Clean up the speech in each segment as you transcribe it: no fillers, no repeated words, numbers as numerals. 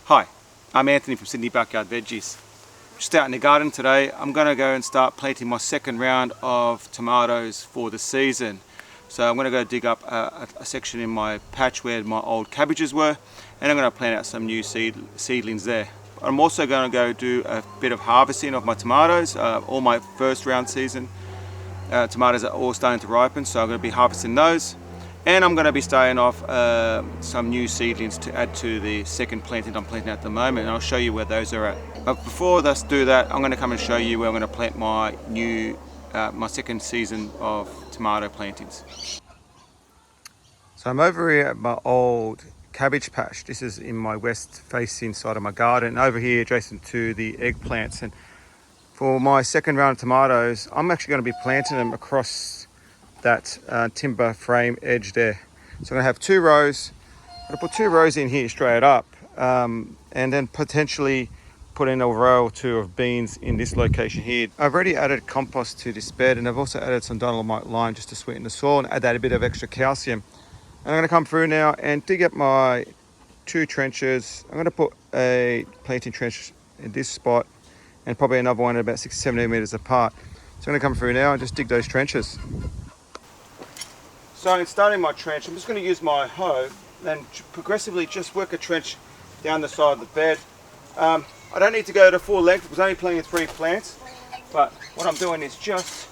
Hi, I'm Anthony from Sydney Backyard Veggies. Just out in the garden today. I'm going to go and start planting my second round of tomatoes for the season. So I'm going to go dig up a section in my patch where my old cabbages were, and I'm going to plant out some new seedlings there. I'm also going to go do a bit of harvesting of my tomatoes. All my first round season tomatoes are all starting to ripen, so I'm going to be harvesting those. And I'm going to be starting off some new seedlings to add to the second planting I'm planting at the moment, and I'll show you where those are at. But before us do that, I'm going to come and show you where I'm going to plant my my second season of tomato plantings. So I'm over here at my old cabbage patch. This is in my west facing side of my garden, over here adjacent to the eggplants. And for my second round of tomatoes, I'm actually going to be planting them across that timber frame edge there. So I'm going to have two rows. I'm going to put two rows in here straight up, and then potentially put in a row or two of beans in this location here. I've already added compost to this bed, and I've also added some dolomite lime just to sweeten the soil and add that a bit of extra calcium. And I'm going to come through now and dig up my two trenches. I'm going to put a planting trench in this spot and probably another one about 6-7 meters apart. So I'm going to come through now and just dig those trenches. So in starting my trench, I'm just going to use my hoe and progressively just work a trench down the side of the bed. I don't need to go to full length because I'm only planting 3 plants, but what I'm doing is just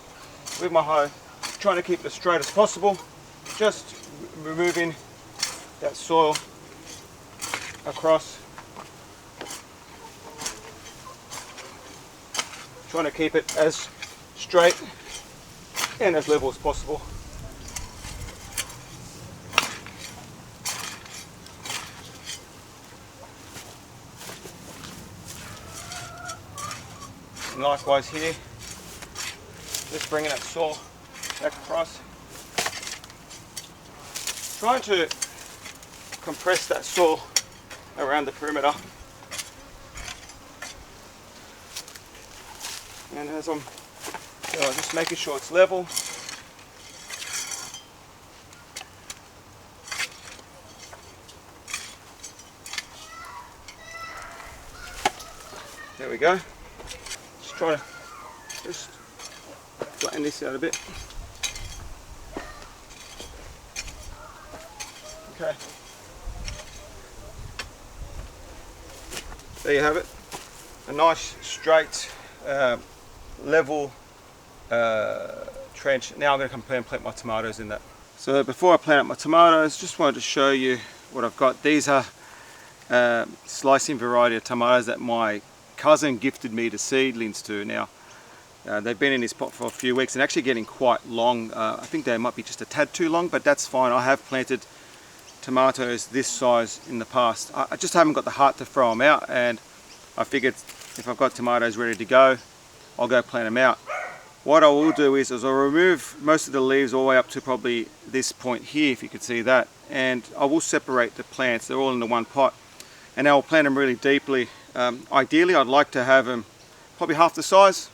with my hoe trying to keep it as straight as possible, just removing that soil across, trying to keep it as straight and as level as possible. And likewise here, just bringing that soil back across. Trying to compress that soil around the perimeter. And as I'm just making sure it's level. There we go. Try to just flatten this out a bit. Okay. There you have it. A nice straight level trench. Now I'm going to come and plant my tomatoes in that. So before I plant up my tomatoes, just wanted to show you what I've got. These are slicing variety of tomatoes that my cousin gifted me the seedlings to. Now they've been in this pot for a few weeks and actually getting quite long. I think they might be just a tad too long, but that's fine. I have planted tomatoes this size in the past. I just haven't got the heart to throw them out, and I figured if I've got tomatoes ready to go, I'll go plant them out. What I will do is I'll remove most of the leaves all the way up to probably this point here, if you can see that, and I will separate the plants. They're all in the one pot, and I'll plant them really deeply. Ideally I'd like to have them probably half the size,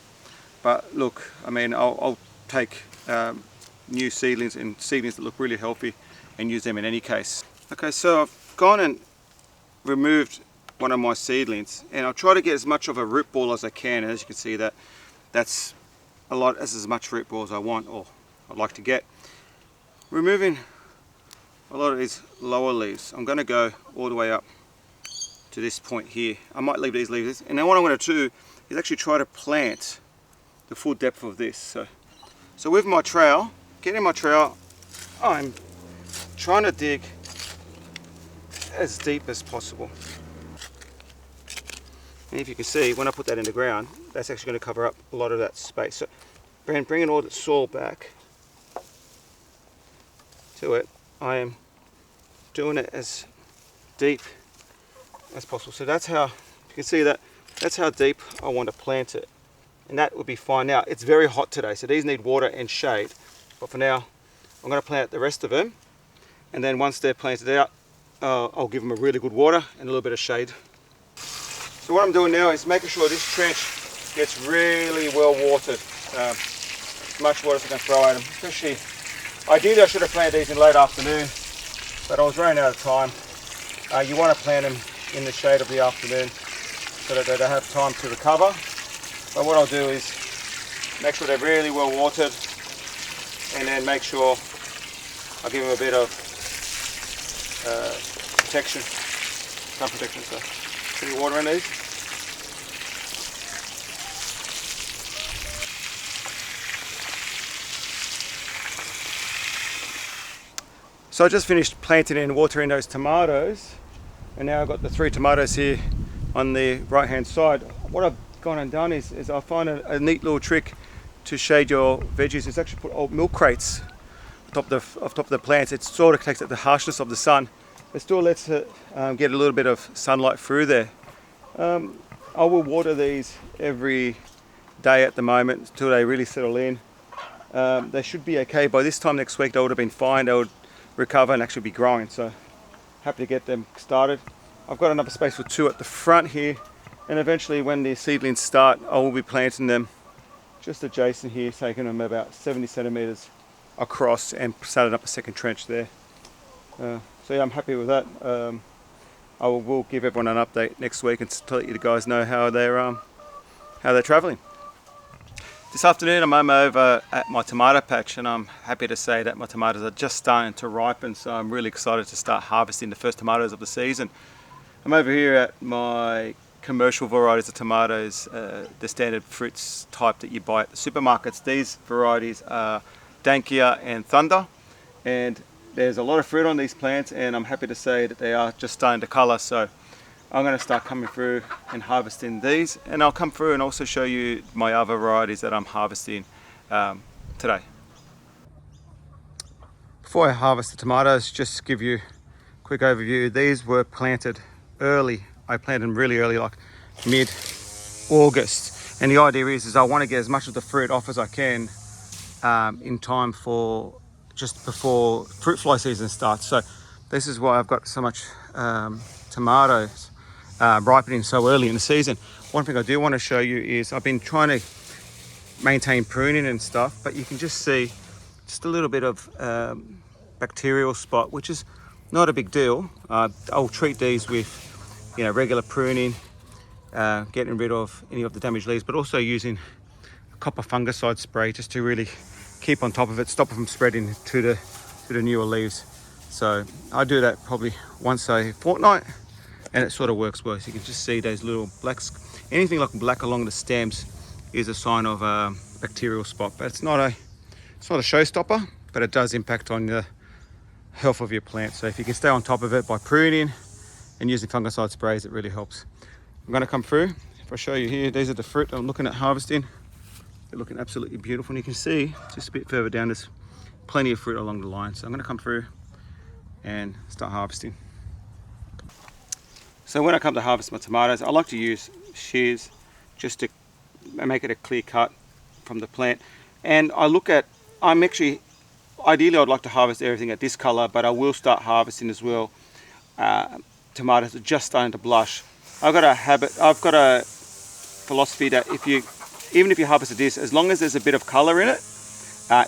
but look, I mean, I'll take new seedlings and seedlings that look really healthy and use them in any case. Okay, so I've gone and removed one of my seedlings, and I'll try to get as much of a root ball as I can. And as you can see, that's as much root ball as I want, or I'd like to get. Removing a lot of these lower leaves, I'm going to go all the way up to this point here. I might leave these leaves, and then what I'm going to do is actually try to plant the full depth of this. So with my trowel, getting my trowel, I'm trying to dig as deep as possible. And if you can see, when I put that in the ground, that's actually going to cover up a lot of that space. So bringing all the soil back to it, I am doing it as deep as possible. So that's how, you can see that's how deep I want to plant it, and that would be fine. Now it's very hot today, so these need water and shade, but for now I'm going to plant the rest of them, and then once they're planted out, I'll give them a really good water and a little bit of shade. So what I'm doing now is making sure this trench gets really well watered, as much water as I can throw at them. Especially, ideally I should have planted these in late afternoon, but I was running out of time. You want to plant them in the shade of the afternoon so that they don't have time to recover. But what I'll do is make sure they're really well watered, and then make sure I give them a bit of protection, sun protection. So put any water in these. So I just finished planting and watering those tomatoes, and now I've got the 3 tomatoes here on the right hand side. What I've gone and done is I find a neat little trick to shade your veggies. It's actually put old milk crates on top of the plants. It sort of takes out the harshness of the sun. It still lets it get a little bit of sunlight through there. I will water these every day at the moment until they really settle in. They should be okay. By this time next week they would have been fine. They would recover and actually be growing. So happy to get them started. I've got enough space for 2 at the front here, and eventually when the seedlings start I will be planting them just adjacent here, taking them about 70 centimeters across and starting up a second trench there. So yeah, I'm happy with that. I will give everyone an update next week and to let you guys know how they're traveling. This afternoon I'm over at my tomato patch, and I'm happy to say that my tomatoes are just starting to ripen, so I'm really excited to start harvesting the first tomatoes of the season. I'm over here at my commercial varieties of tomatoes, the standard fruits type that you buy at the supermarkets. These varieties are Dankia and Thunder, and there's a lot of fruit on these plants, and I'm happy to say that they are just starting to colour. So I'm going to start coming through and harvesting these, and I'll come through and also show you my other varieties that I'm harvesting today. Before I harvest the tomatoes, just to give you a quick overview, these were planted early. I planted them really early, like mid-August, and the idea is I want to get as much of the fruit off as I can in time for just before fruit fly season starts. So this is why I've got so much tomatoes ripening so early in the season. One thing I do want to show you is I've been trying to maintain pruning and stuff, but you can just see just a little bit of bacterial spot, which is not a big deal. I'll treat these with regular pruning, getting rid of any of the damaged leaves, but also using a copper fungicide spray just to really keep on top of it, stop it from spreading to the newer leaves. So I do that probably once a fortnight, and it sort of works well. So you can just see those little blacks. Anything like black along the stems is a sign of a bacterial spot, but it's not a showstopper, but it does impact on the health of your plant. So if you can stay on top of it by pruning and using fungicide sprays, it really helps. I'm going to come through. If I show you here, these are the fruit I'm looking at harvesting. They're looking absolutely beautiful, and you can see just a bit further down there's plenty of fruit along the line. So I'm going to come through and start harvesting. So when I come to harvest my tomatoes, I like to use shears just to make it a clear cut from the plant. And ideally I'd like to harvest everything at this color, but I will start harvesting as well tomatoes are just starting to blush. I've got a philosophy that even if you harvest this, as long as there's a bit of color in it,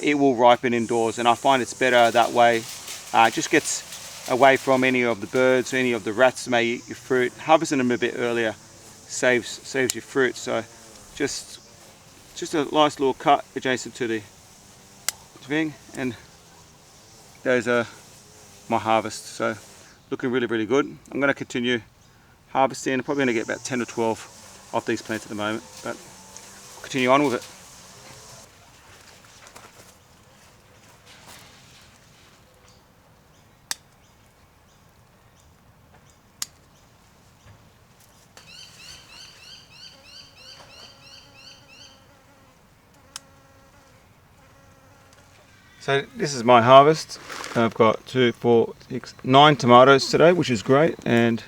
it will ripen indoors, and I find it's better that way. It just gets away from any of the birds, any of the rats may eat your fruit. Harvesting them a bit earlier saves your fruit. So just a nice little cut adjacent to the thing, and those are my harvest. So looking really, really good. I'm going to continue harvesting. I'm probably going to get about 10 or 12 off these plants at the moment, but I'll continue on with it. So this is my harvest. I've got 2, 4, 6, 9 tomatoes today, which is great, and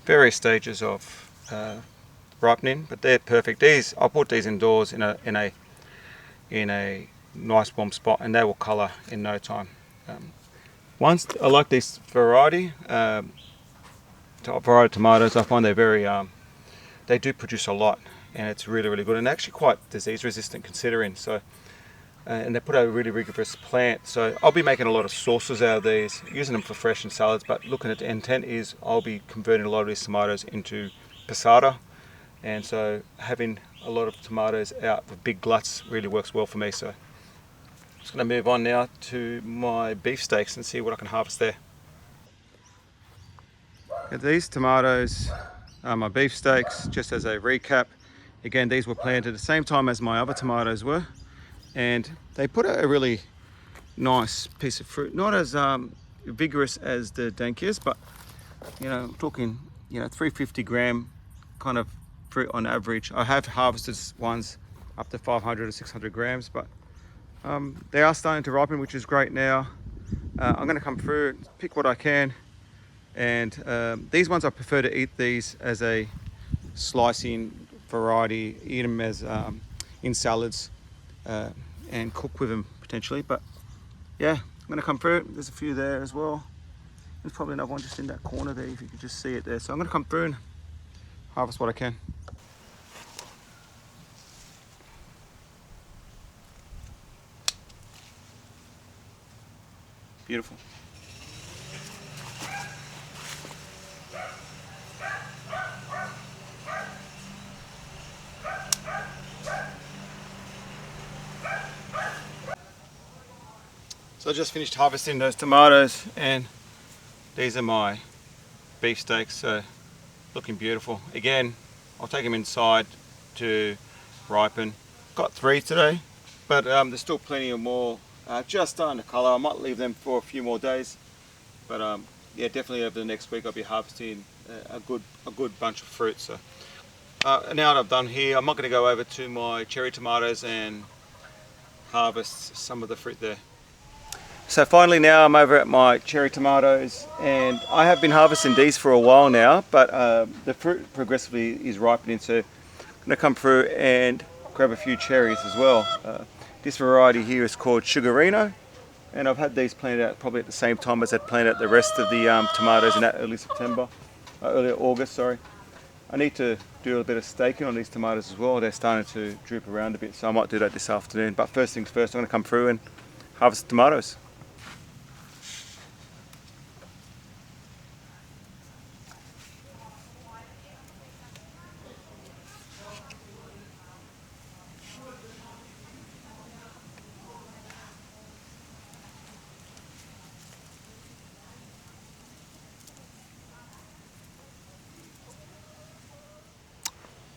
various stages of ripening, but they're perfect. I'll put these indoors in a nice warm spot, and they will colour in no time. I like this variety tomatoes. I find they're very they do produce a lot, and it's really, really good, and actually quite disease resistant considering. So and they put out a really rigorous plant. So I'll be making a lot of sauces out of these, using them for fresh and salads, but looking at the intent is I'll be converting a lot of these tomatoes into passata, and so having a lot of tomatoes out with big gluts really works well for me. So I'm just going to move on now to my beefsteaks and see what I can harvest there. These tomatoes are my beefsteaks. Just as a recap, again, these were planted at the same time as my other tomatoes were, and they put out a really nice piece of fruit. Not as vigorous as the Dankias, but I'm talking 350 gram kind of fruit on average. I have harvested ones up to 500 or 600 grams, but they are starting to ripen, which is great now. I'm going to come through, pick what I can, and these ones I prefer to eat these as a slicing variety, eat them as in salads and cook with them potentially. But yeah, I'm going to come through. There's a few there as well. There's probably another one just in that corner there, if you can just see it there. So I'm going to come through and harvest what I can. Beautiful. So I just finished harvesting those tomatoes, and these are my beefsteaks, so looking beautiful. Again, I'll take them inside to ripen. Got 3 today, but there's still plenty of more just starting to colour. I might leave them for a few more days, but yeah, definitely over the next week I'll be harvesting a good bunch of fruit. So now that I've done here, I'm not going to go over to my cherry tomatoes and harvest some of the fruit there. So finally now I'm over at my cherry tomatoes, and I have been harvesting these for a while now, but the fruit progressively is ripening, so I'm going to come through and grab a few cherries as well. This variety here is called Sugarino, and I've had these planted out probably at the same time as I'd planted out the rest of the tomatoes in that early August, sorry. I need to do a little bit of staking on these tomatoes as well. They're starting to droop around a bit, so I might do that this afternoon. But first things first, I'm going to come through and harvest the tomatoes.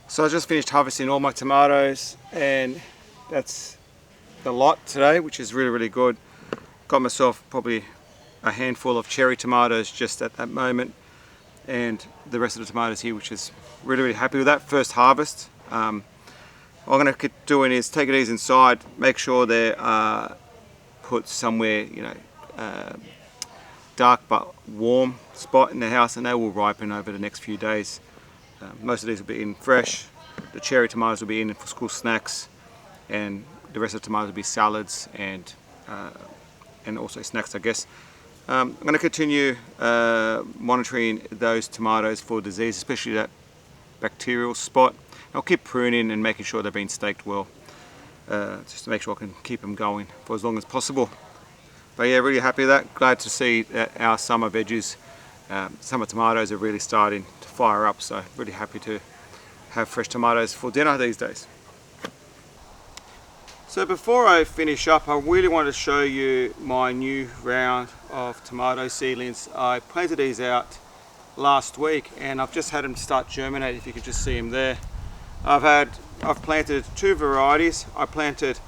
So I just finished harvesting all my tomatoes, and that's the lot today, which is really good. Got myself probably a handful of cherry tomatoes just at that moment, and the rest of the tomatoes here, which is really happy with that first harvest. What I'm going to keep doing is taking these inside, make sure they're put somewhere dark but warm spot in the house, and they will ripen over the next few days. Most of these will be eaten fresh. The cherry tomatoes will be eaten for school snacks, and the rest of the tomatoes will be salads and also snacks, I guess. I'm going to continue monitoring those tomatoes for disease, especially that bacterial spot. I'll keep pruning and making sure they're being staked well, just to make sure I can keep them going for as long as possible. But yeah, really happy with that. Glad to see that our summer veggies, summer tomatoes are really starting to fire up, so really happy to have fresh tomatoes for dinner these days. So before I finish up, I really want to show you my new round of tomato seedlings. I planted these out last week, and I've just had them start germinate. If you could just see them there. I've planted 2 varieties. I planted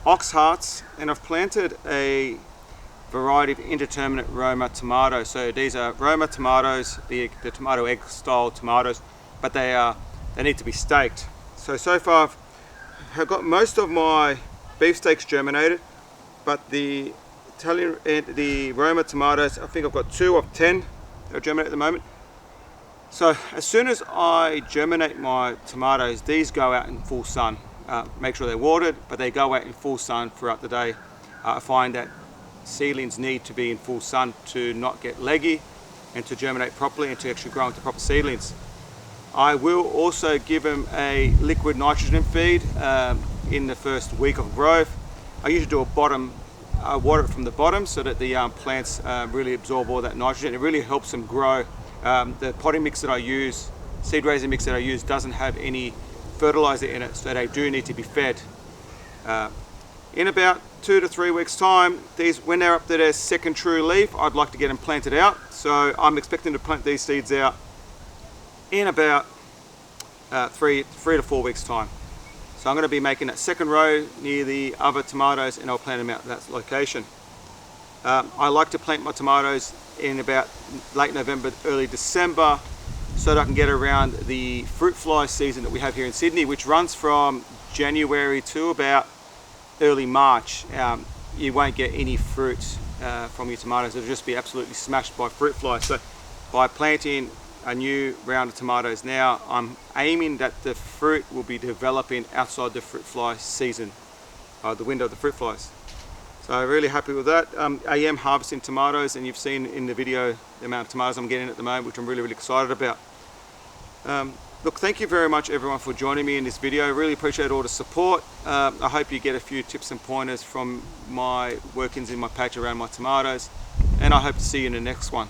ox hearts, and I've planted a variety of indeterminate Roma tomatoes. So these are Roma tomatoes, the tomato egg style tomatoes, but they need to be staked. So far I've got most of my beefsteaks germinated, but the Roma tomatoes, I think I've got 2 of 10 that are germinated at the moment. So as soon as I germinate my tomatoes, these go out in full sun. Make sure they're watered, but they go out in full sun throughout the day. I find that seedlings need to be in full sun to not get leggy and to germinate properly and to actually grow into proper seedlings. I will also give them a liquid nitrogen feed in the first week of growth. I usually do water it from the bottom so that the plants really absorb all that nitrogen. It really helps them grow. The potting mix that I use, seed raising mix that I use, doesn't have any fertilizer in it, so they do need to be fed. In about 2 to 3 weeks time, when they're up to their second true leaf, I'd like to get them planted out. So I'm expecting to plant these seeds out in about 3 to 4 weeks time. So I'm going to be making that second row near the other tomatoes, and I'll plant them out at that location. I like to plant my tomatoes in about late November, early December, so that I can get around the fruit fly season that we have here in Sydney, which runs from January to about early March. You won't get any fruit from your tomatoes. It'll just be absolutely smashed by fruit flies. So by planting a new round of tomatoes now, I'm aiming that the fruit will be developing outside the fruit fly season, the window of the fruit flies. So really happy with that. I am harvesting tomatoes, and you've seen in the video the amount of tomatoes I'm getting at the moment, which I'm really excited about. Look, thank you very much everyone for joining me in this video. Really appreciate all the support. I hope you get a few tips and pointers from my workings in my patch around my tomatoes, and I hope to see you in the next one.